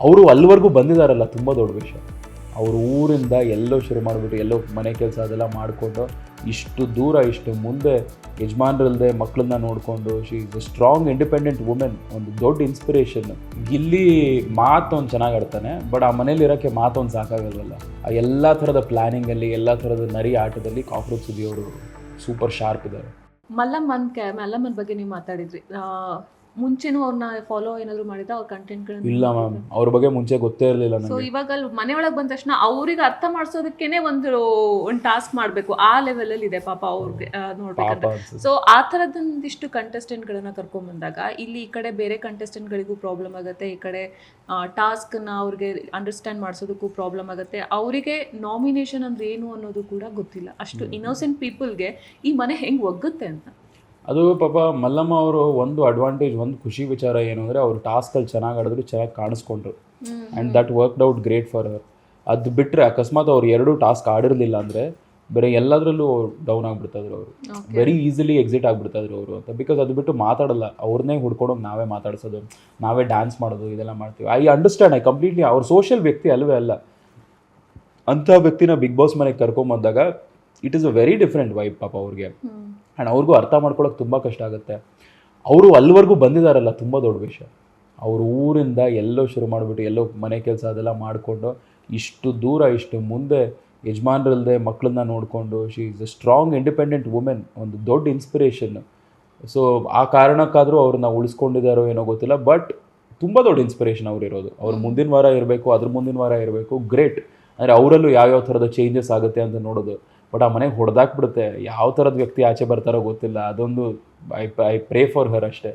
ಅವರು ಅಲ್ಲಿವರೆಗೂ ಬಂದಿದ್ದಾರಲ್ಲ ತುಂಬ ದೊಡ್ಡ ವಿಷಯ. ಅವ್ರ ಊರಿಂದ ಎಲ್ಲೋ ಶುರು ಮಾಡಿಬಿಟ್ಟು ಎಲ್ಲೋ ಮನೆ ಕೆಲಸ ಅದೆಲ್ಲ ಮಾಡಿಕೊಂಡು ಇಷ್ಟು ದೂರ ಇಷ್ಟು ಮುಂದೆ ಯಜಮಾನ್ರಲ್ಲದೆ ಮಕ್ಕಳನ್ನ ನೋಡಿಕೊಂಡು she is a strong independent women, ಒಂದು ದೊಡ್ಡ ಇನ್ಸ್ಪಿರೇಷನ್. ಗಿಲ್ಲಿ ಮಾತೊಂದು ಚೆನ್ನಾಗಿ ಆಡ್ತಾನೆ, ಬಟ್ ಆ ಮನೇಲಿ ಇರೋಕ್ಕೆ ಮಾತೊಂದು ಸಾಕಾಗಲ್ವಲ್ಲ. ಆ ಎಲ್ಲ ಥರದ ಪ್ಲ್ಯಾನಿಂಗಲ್ಲಿ ಎಲ್ಲ ಥರದ ನರಿ ಆಟದಲ್ಲಿ ಕಾಕ್ರೋಚ್ ಸುದಿ ಅವರು ಸೂಪರ್ ಶಾರ್ಪ್ ಇದ್ದಾರೆ. ಮಲ್ಲಮ್ಮನ ಬಗ್ಗೆ ನೀವು ಮಾತಾಡಿದ್ರಿ, ಮುಂಚೆನೂ ಅವ್ರನ್ನ ಫಾಲೋ ಏನಾದ್ರು ಮಾಡಿದ ಅವ್ರ ಕಂಟೆಂಟ್ಗಳನ್ನ? ಇಲ್ಲ ಮ್ಯಾಮ್, ಅವ್ರ ಬಗ್ಗೆ ಮುಂಚೆ ಗೊತ್ತೇ ಇರಲಿಲ್ಲ ಸೊ ನನಗೆ. ಇವಾಗ ಅಲ್ಲಿ ಮನೆ ಒಳಗೆ ಬಂದ ತಕ್ಷಣ ಅವ್ರಿಗೆ ಅರ್ಥ ಮಾಡಿಸೋದಕ್ಕೇನೆ ಒಂದು ಟಾಸ್ಕ್ ಮಾಡಬೇಕು, ಆ ಲೆವೆಲಲ್ಲಿ ಇದೆ ಪಾಪ ಅವ್ರಿಗೆ ನೋಡ್ಬೇಕಂತ. ಸೊ ಆ ಥರದೊಂದಿಷ್ಟು ಕಂಟೆಸ್ಟೆಂಟ್ಗಳನ್ನ ಕರ್ಕೊಂಡ್ಬಂದಾಗ ಇಲ್ಲಿ ಈ ಕಡೆ ಬೇರೆ ಕಂಟೆಸ್ಟೆಂಟ್ಗಳಿಗೂ ಪ್ರಾಬ್ಲಮ್ ಆಗುತ್ತೆ, ಈ ಕಡೆ ಟಾಸ್ಕ್ನ ಅವ್ರಿಗೆ ಅಂಡರ್ಸ್ಟ್ಯಾಂಡ್ ಮಾಡಿಸೋದಕ್ಕೂ ಪ್ರಾಬ್ಲಮ್ ಆಗುತ್ತೆ. ಅವರಿಗೆ ನಾಮಿನೇಷನ್ ಅಂದ್ರೆ ಏನು ಅನ್ನೋದು ಕೂಡ ಗೊತ್ತಿಲ್ಲ. ಅಷ್ಟು ಇನ್ನೋಸೆಂಟ್ ಪೀಪಲ್ಗೆ ಈ ಮನೆ ಹೆಂಗೆ ಒಗ್ಗುತ್ತೆ ಅಂತ. ಅದು ಪಾಪ ಮಲ್ಲಮ್ಮ ಅವರು ಒಂದು ಅಡ್ವಾಂಟೇಜ್, ಒಂದು ಖುಷಿ ವಿಚಾರ ಏನು ಅಂದರೆ ಅವರು ಟಾಸ್ಕಲ್ಲಿ ಚೆನ್ನಾಗಿ ಆಡಿದ್ರು, ಚೆನ್ನಾಗಿ ಕಾಣಿಸ್ಕೊಂಡ್ರು, and that worked out great for her. ಅದು ಬಿಟ್ಟರೆ ಅಕಸ್ಮಾತ್ ಅವ್ರು 2 ಟಾಸ್ಕ್ ಆಡಿರಲಿಲ್ಲ ಅಂದರೆ ಬೇರೆ ಎಲ್ಲದರಲ್ಲೂ ಡೌನ್ ಆಗಿಬಿಡ್ತಾಯಿದ್ರು ಅವರು, ವೆರಿ ಈಸಿಲಿ ಎಕ್ಸಿಟ್ ಆಗಿಬಿಡ್ತಾಯಿದ್ರು ಅವರು ಅಂತ. ಬಿಕಾಸ್ ಅದು ಬಿಟ್ಟು ಮಾತಾಡಲ್ಲ, ಅವ್ರನ್ನೇ ಹುಡ್ಕೊಂಡೋಗಿ ನಾವೇ ಮಾತಾಡ್ಸೋದು, ನಾವೇ ಡ್ಯಾನ್ಸ್ ಮಾಡೋದು, ಇದೆಲ್ಲ ಮಾಡ್ತೀವಿ. I understand, I completely. ಅವ್ರ ಸೋಷಿಯಲ್ ವ್ಯಕ್ತಿ ಅಲ್ವೇ ಅಲ್ಲ. ಅಂಥ ವ್ಯಕ್ತಿನ ಬಿಗ್ ಬಾಸ್ ಮನೆಗೆ ಕರ್ಕೊಂಬಂದಾಗ it is a very different vibe ಪಾಪ ಅವ್ರಿಗೆ. ಆ್ಯಂಡ್ ಅವ್ರಿಗೂ ಅರ್ಥ ಮಾಡ್ಕೊಳ್ಳೋಕೆ ತುಂಬ ಕಷ್ಟ ಆಗುತ್ತೆ. ಅವರು ಅಲ್ಲಿವರೆಗೂ ಬಂದಿದ್ದಾರಲ್ಲ, ತುಂಬ ದೊಡ್ಡ ವಿಷಯ. ಅವ್ರ ಊರಿಂದ ಎಲ್ಲೋ ಶುರು ಮಾಡಿಬಿಟ್ಟು ಎಲ್ಲೋ ಮನೆ ಕೆಲಸ ಅದೆಲ್ಲ ಮಾಡಿಕೊಂಡು ಇಷ್ಟು ದೂರ ಇಷ್ಟು ಮುಂದೆ ಯಜಮಾನ್ರಲ್ಲದೆ ಮಕ್ಕಳನ್ನ ನೋಡಿಕೊಂಡು she is a strong independent women, ಒಂದು ದೊಡ್ಡ ಇನ್ಸ್ಪಿರೇಷನ್. ಸೊ ಆ ಕಾರಣಕ್ಕಾದರೂ ಅವ್ರನ್ನ ಉಳಿಸ್ಕೊಂಡಿದ್ದಾರೋ ಏನೋ ಗೊತ್ತಿಲ್ಲ, ಬಟ್ ತುಂಬ ದೊಡ್ಡ ಇನ್ಸ್ಪಿರೇಷನ್ ಅವ್ರಿರೋದು. ಅವ್ರು ಮುಂದಿನ ವಾರ ಇರಬೇಕು, ಅದ್ರ ಮುಂದಿನ ವಾರ ಇರಬೇಕು, ಗ್ರೇಟ್. ಅಂದರೆ ಅವರಲ್ಲೂ ಯಾವ್ಯಾವ ಥರದ ಚೇಂಜಸ್ ಆಗುತ್ತೆ ಅಂತ ನೋಡೋದು. ಬಟ್ ಆ ಮನೆಗೆ ಹೊಡೆದಾಕ್ಬಿಡುತ್ತೆ, ಯಾವ ಥರದ ವ್ಯಕ್ತಿ ಆಚೆ ಬರ್ತಾರೋ ಗೊತ್ತಿಲ್ಲ. ಅದೊಂದು ಐ ಪ್ರೇ ಫಾರ್ ಹರ್ ಅಷ್ಟೇ.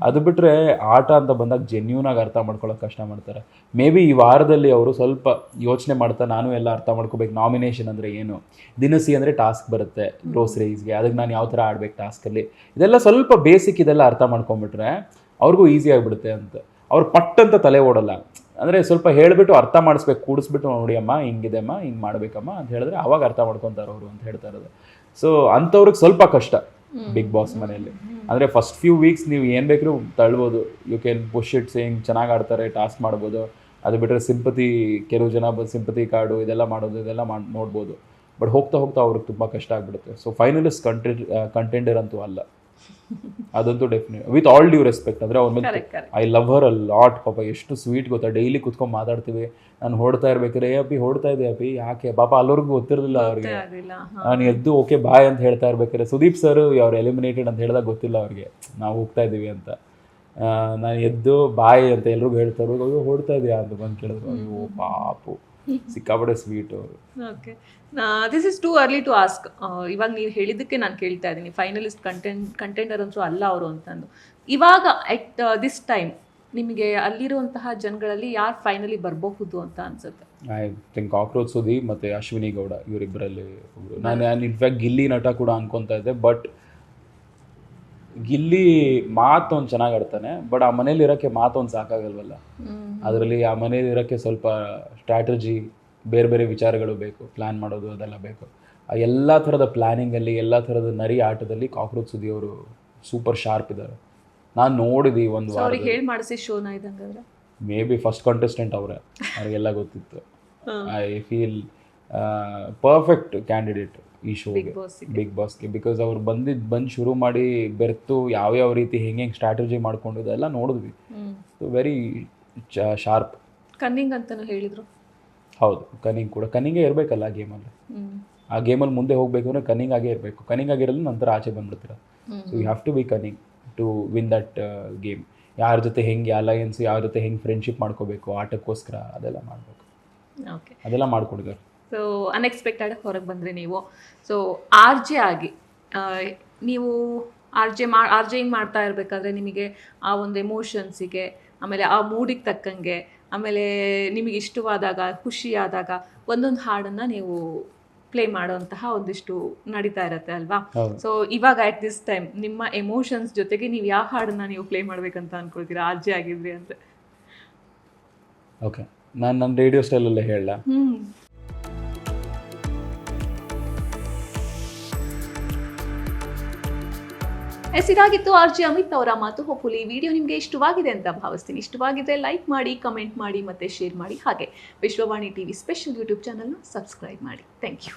ಅದು ಬಿಟ್ಟರೆ ಆಟ ಅಂತ ಬಂದಾಗ ಜೆನ್ಯೂನಾಗಿ ಅರ್ಥ ಮಾಡ್ಕೊಳ್ಳೋಕೆ ಕಷ್ಟ ಮಾಡ್ತಾರೆ. ಮೇ ಬಿ ಈ ವಾರದಲ್ಲಿ ಅವರು ಸ್ವಲ್ಪ ಯೋಚನೆ ಮಾಡ್ತಾ ನಾನು ಎಲ್ಲ ಅರ್ಥ ಮಾಡ್ಕೋಬೇಕು. ನಾಮಿನೇಷನ್ ಅಂದರೆ ಏನು, ದಿನಸಿ ಅಂದರೆ ಟಾಸ್ಕ್ ಬರುತ್ತೆ ಗ್ರೋಸರೀಸ್ಗೆ, ಅದಕ್ಕೆ ನಾನು ಯಾವ ಥರ ಆಡ್ಬೇಕು ಟಾಸ್ಕಲ್ಲಿ, ಇದೆಲ್ಲ ಸ್ವಲ್ಪ ಬೇಸಿಕ್, ಇದೆಲ್ಲ ಅರ್ಥ ಮಾಡ್ಕೊಂಬಿಟ್ರೆ ಅವ್ರಿಗೂ ಈಸಿ ಆಗಿಬಿಡುತ್ತೆ ಅಂತ. ಅವ್ರು ಪಟ್ಟಂತ ತಲೆ ಓಡಲ್ಲ. ಅಂದರೆ ಸ್ವಲ್ಪ ಹೇಳಿಬಿಟ್ಟು ಅರ್ಥ ಮಾಡಿಸ್ಬೇಕು, ಕೂಡಿಸ್ಬಿಟ್ಟು ನೋಡಿ ಅಮ್ಮ ಹಿಂಗಿದೆ ಅಮ್ಮ, ಹಿಂಗೆ ಮಾಡಬೇಕಮ್ಮ ಅಂತ ಹೇಳಿದ್ರೆ ಅವಾಗ ಅರ್ಥ ಮಾಡ್ಕೊತಾರೆ ಅವರು ಅಂತ ಹೇಳ್ತಾ ಇರೋದು. ಸೊ ಅಂಥವ್ರಿಗೆ ಸ್ವಲ್ಪ ಕಷ್ಟ ಬಿಗ್ ಬಾಸ್ ಮನೆಯಲ್ಲಿ. ಅಂದರೆ ಫಸ್ಟ್ ಫ್ಯೂ ವೀಕ್ಸ್ ನೀವು ಏನು ಬೇಕಾದ್ರೂ ತಳ್ಬೋದು, you can push it saying ಚೆನ್ನಾಗಿ ಆಡ್ತಾರೆ, ಟಾಸ್ಕ್ ಮಾಡ್ಬೋದು. ಅದು ಬಿಟ್ಟರೆ ಸಿಂಪತಿ, ಕೆಲವು ಜನ ಸಿಂಪತಿ ಕಾರ್ಡು ಇದೆಲ್ಲ ಮಾಡೋದು, ಇದೆಲ್ಲ ನೋಡ್ಬೋದು. ಬಟ್ ಹೋಗ್ತಾ ಹೋಗ್ತಾ ಅವ್ರಿಗೆ ತುಂಬ ಕಷ್ಟ ಆಗಿಬಿಡುತ್ತೆ. ಸೊ ಫೈನಲಿಸ್ಟ್ ಕಂಟೆಂಡರ್ ಅಂತೂ ಅಲ್ಲ, ಅದಂತೂ definite. With all due respect, ಅಂದರೆ ಅವ್ರ ಮೇಲೆ I love her a lot. ಪಾಪ ಎಷ್ಟು ಸ್ವೀಟ್ ಗೊತ್ತಾ, ಡೈಲಿ ಕುತ್ಕೊಂಡು ಮಾತಾಡ್ತೀವಿ. ನಾನು ಹೊಡ್ತಾ ಇರ್ಬೇಕಾದ್ರೆ ಏ ಅಪ್ಪಿ ಹೊಡ್ತಾ ಇದೆ ಅಪ್ಪಿ ಯಾಕೆ, ಪಾಪ ಅಲ್ಲವ್ರಿಗೂ ಗೊತ್ತಿರಲಿಲ್ಲ ಅವ್ರಿಗೆ. ನಾನು ಎದ್ದು ಓಕೆ ಬಾಯ್ ಅಂತ ಹೇಳ್ತಾ ಇರ್ಬೇಕಾದ್ರೆ ಸುದೀಪ್ ಸರ್ ಅವ್ರು ಎಲಿಮಿನೇಟೆಡ್ ಅಂತ ಹೇಳಿದಾಗ ಗೊತ್ತಿಲ್ಲ ಅವ್ರಿಗೆ ನಾವು ಹೋಗ್ತಾ ಇದ್ದೀವಿ ಅಂತ. ನಾನು ಎದ್ದು ಬಾಯ್ ಅಂತ ಎಲ್ರಿಗೂ ಹೇಳ್ತಾ ಇರ್ಬೇಕು, ಅಯ್ಯೋ ಹೊಡ್ತಾ ಇದೆಯಾ ಅಂತ ಬಂದು ಕೇಳಿದ್ರು. ಅಯ್ಯೋ ಪಾಪು, ಸಿಕ್ಕಾಪಟ್ಟೆ ಸ್ವೀಟ್ ಅವರು. Okay, this is too early to ask. ಇವಾಗ ನೀವು ಹೇಳಿದ್ದಕ್ಕೆ ನಾನು ಕೇಳ್ತಾ ಇದ್ದೀನಿ, ಫೈನಲಿಸ್ಟ್ ಕಂಟೆಂಡರ್ ಅಂತೂ ಅಲ್ಲ ಅವರು ಅಂತಂದು. ಇವಾಗ ಎಟ್ ದಿಸ್ ಟೈಮ್ ನಿಮಗೆ ಅಲ್ಲಿರುವಂತಹ ಜನಗಳಲ್ಲಿ ಯಾರು ಫೈನಲಿ ಬರಬಹುದು ಅಂತ ಅನ್ಸುತ್ತೆ? ಐ ಥಿಂಕ್ ಕಾಕ್ರೋಚ್ ಸುದಿ ಮತ್ತು ಅಶ್ವಿನಿ ಗೌಡ, ಇವರಿಬ್ಬರಲ್ಲಿ ಒಬ್ಬರು. ನಾನು ಇನ್ಫ್ಯಾಕ್ಟ್ ಗಿಲ್ಲಿ ನಟ ಕೂಡ ಅನ್ಕೊತಾ ಇದ್ದೆ, ಬಟ್ ಗಿಲ್ಲಿ ಮಾತೊಂದು ಚೆನ್ನಾಗಿ ಆಡ್ತಾನೆ, ಬಟ್ ಆ ಮನೇಲಿ ಇರೋಕ್ಕೆ ಮಾತೊಂದು ಸಾಕಾಗಲ್ವಲ್ಲ. ಅದರಲ್ಲಿ ಆ ಮನೇಲಿ ಇರೋಕ್ಕೆ ಸ್ವಲ್ಪ ಸ್ಟ್ರಾಟಜಿ, ಬೇರೆ ಬೇರೆ ವಿಚಾರಗಳು ಬೇಕು, ಪ್ಲ್ಯಾನ್ ಮಾಡೋದು ಅದೆಲ್ಲ ಬೇಕು. ಆ ಎಲ್ಲ ಥರದ ಪ್ಲ್ಯಾನಿಂಗಲ್ಲಿ ಎಲ್ಲ ಥರದ ನರಿ ಆಟದಲ್ಲಿ ಕಾಕ್ರೋಚ್ ಸುದಿ ಅವರು ಸೂಪರ್ ಶಾರ್ಪ್ ಇದ್ದಾರೆ. ನಾನು ನೋಡಿದ್ವಿ ಒಂದು ವಾರ. ಹೇಳಿ ಮಾಡಿಸಿ ಶೋನ ಇದ್ದಂಗಾದ್ರೆ ಮೇ ಬಿ ಫಸ್ಟ್ ಕಂಟೆಸ್ಟೆಂಟ್ ಅವರೇ, ಅವ್ರಿಗೆಲ್ಲ ಗೊತ್ತಿತ್ತು. ಐ ಫೀಲ್ ಪರ್ಫೆಕ್ಟ್ ಕ್ಯಾಂಡಿಡೇಟ್ ಈ ಶೋಗೆ, ಬಿಗ್ ಬಾಸ್ಗೆ. ಬಿಕಾಸ್ ಅವ್ರು ಬಂದು ಶುರು ಮಾಡಿ ಬೆರ್ತು ಯಾವ್ಯಾವ ರೀತಿ ಹೆಂಗೆ ಸ್ಟ್ರಾಟಜಿ ಮಾಡ್ಕೊಂಡಿದ್ದು ಎಲ್ಲ ನೋಡಿದ್ವಿ. Very sharp. ಕನ್ನಿಂಗ್ ಅಂತಲೂ ಹೇಳಿದರು. ಹೌದು, ಕನ್ನಿಂಗ್ ಕೂಡ, ಕನ್ನಿಂಗೇ ಇರಬೇಕಲ್ಲ ಆ ಗೇಮಲ್ಲಿ. ಆ ಗೇಮಲ್ಲಿ ಮುಂದೆ ಹೋಗಬೇಕು ಅಂದರೆ ಕನ್ನಿಂಗ್ ಆಗೇ ಇರಬೇಕು. ಕನ್ನಿಂಗ್ ಆಗಿರಲ್ಲ ನಂತರ ಆಚೆ ಬಂದ್ಬಿಡ್ತೀರ. So you have to be cunning to win that game. ಯಾರ ಜೊತೆ ಹೆಂಗೆ ಅಲಯನ್ಸ್, ಯಾರ ಜೊತೆ ಹೆಂಗೆ ಫ್ರೆಂಡ್ಶಿಪ್ ಮಾಡ್ಕೋಬೇಕು ಆಟಕ್ಕೋಸ್ಕರ, ಅದೆಲ್ಲ ಮಾಡಬೇಕು. ಓಕೆ, ಅದೆಲ್ಲ ಮಾಡ್ಕೊಂಡಿದ್ದಾರೆ. ಸೊ ಅನ್ಎಕ್ಸ್ಪೆಕ್ಟೆಡ್ ಹೊರಗೆ ಬಂದರೆ ನೀವು, ಸೊ ಆರ್ ಜೆ ಆಗಿ ನೀವು ಆರ್ ಜೆಯಿಂಗ್ ಮಾಡ್ತಾ ಇರಬೇಕಾದ್ರೆ ನಿಮಗೆ ಆ ಒಂದು ಎಮೋಷನ್ಸಿಗೆ, ಆಮೇಲೆ ಆ ಮೂಡಿಗೆ ತಕ್ಕಂಗೆ, ಆಮೇಲೆ ನಿಮಗೆ ಇಷ್ಟವಾದಾಗ, ಖುಷಿಯಾದಾಗ ಒಂದೊಂದು ಹಾಡನ್ನು ನೀವು ಪ್ಲೇ ಮಾಡೋಂತಹ ಒಂದಿಷ್ಟು ನಡೀತಾ ಇರುತ್ತೆ ಅಲ್ವಾ? ಸೊ ಇವಾಗ ಅಟ್ ದಿಸ್ ಟೈಮ್ ನಿಮ್ಮ ಎಮೋಷನ್ಸ್ ಜೊತೆಗೆ ನೀವು ಯಾವ ಹಾಡನ್ನು ನೀವು ಪ್ಲೇ ಮಾಡ್ಬೇಕಂತ ಅನ್ಕೊಳ್ತೀರಾ ಆರ್ ಜೆ ಆಗಿದ್ರಿ ಅಂದರೆ? ಓಕೆ, ನಾನು ನನ್ನ ರೇಡಿಯೋ ಸ್ಟೈಲಲ್ಲೇ ಹೇಳಲ್ಲ. ಇದಾಗಿತ್ತು RJ ಅಮಿತ್ ಅವರ ಮಾತು. ಹೋಪ್ಫುಲಿ ವಿಡಿಯೋ ನಿಮಗೆ ಇಷ್ಟವಾಗಿದೆ ಅಂತ ಭಾವಿಸ್ತೀನಿ. ಇಷ್ಟವಾಗಿದ್ರೆ ಲೈಕ್ ಮಾಡಿ, ಕಮೆಂಟ್ ಮಾಡಿ, ಮತ್ತೆ ಶೇರ್ ಮಾಡಿ. ಹಾಗೆ ವಿಶ್ವವಾಣಿ ಟಿವಿ ಸ್ಪೆಷಲ್ ಯೂಟ್ಯೂಬ್ ಚಾನಲ್ನ ಸಬ್ಸ್ಕ್ರೈಬ್ ಮಾಡಿ. Thank you.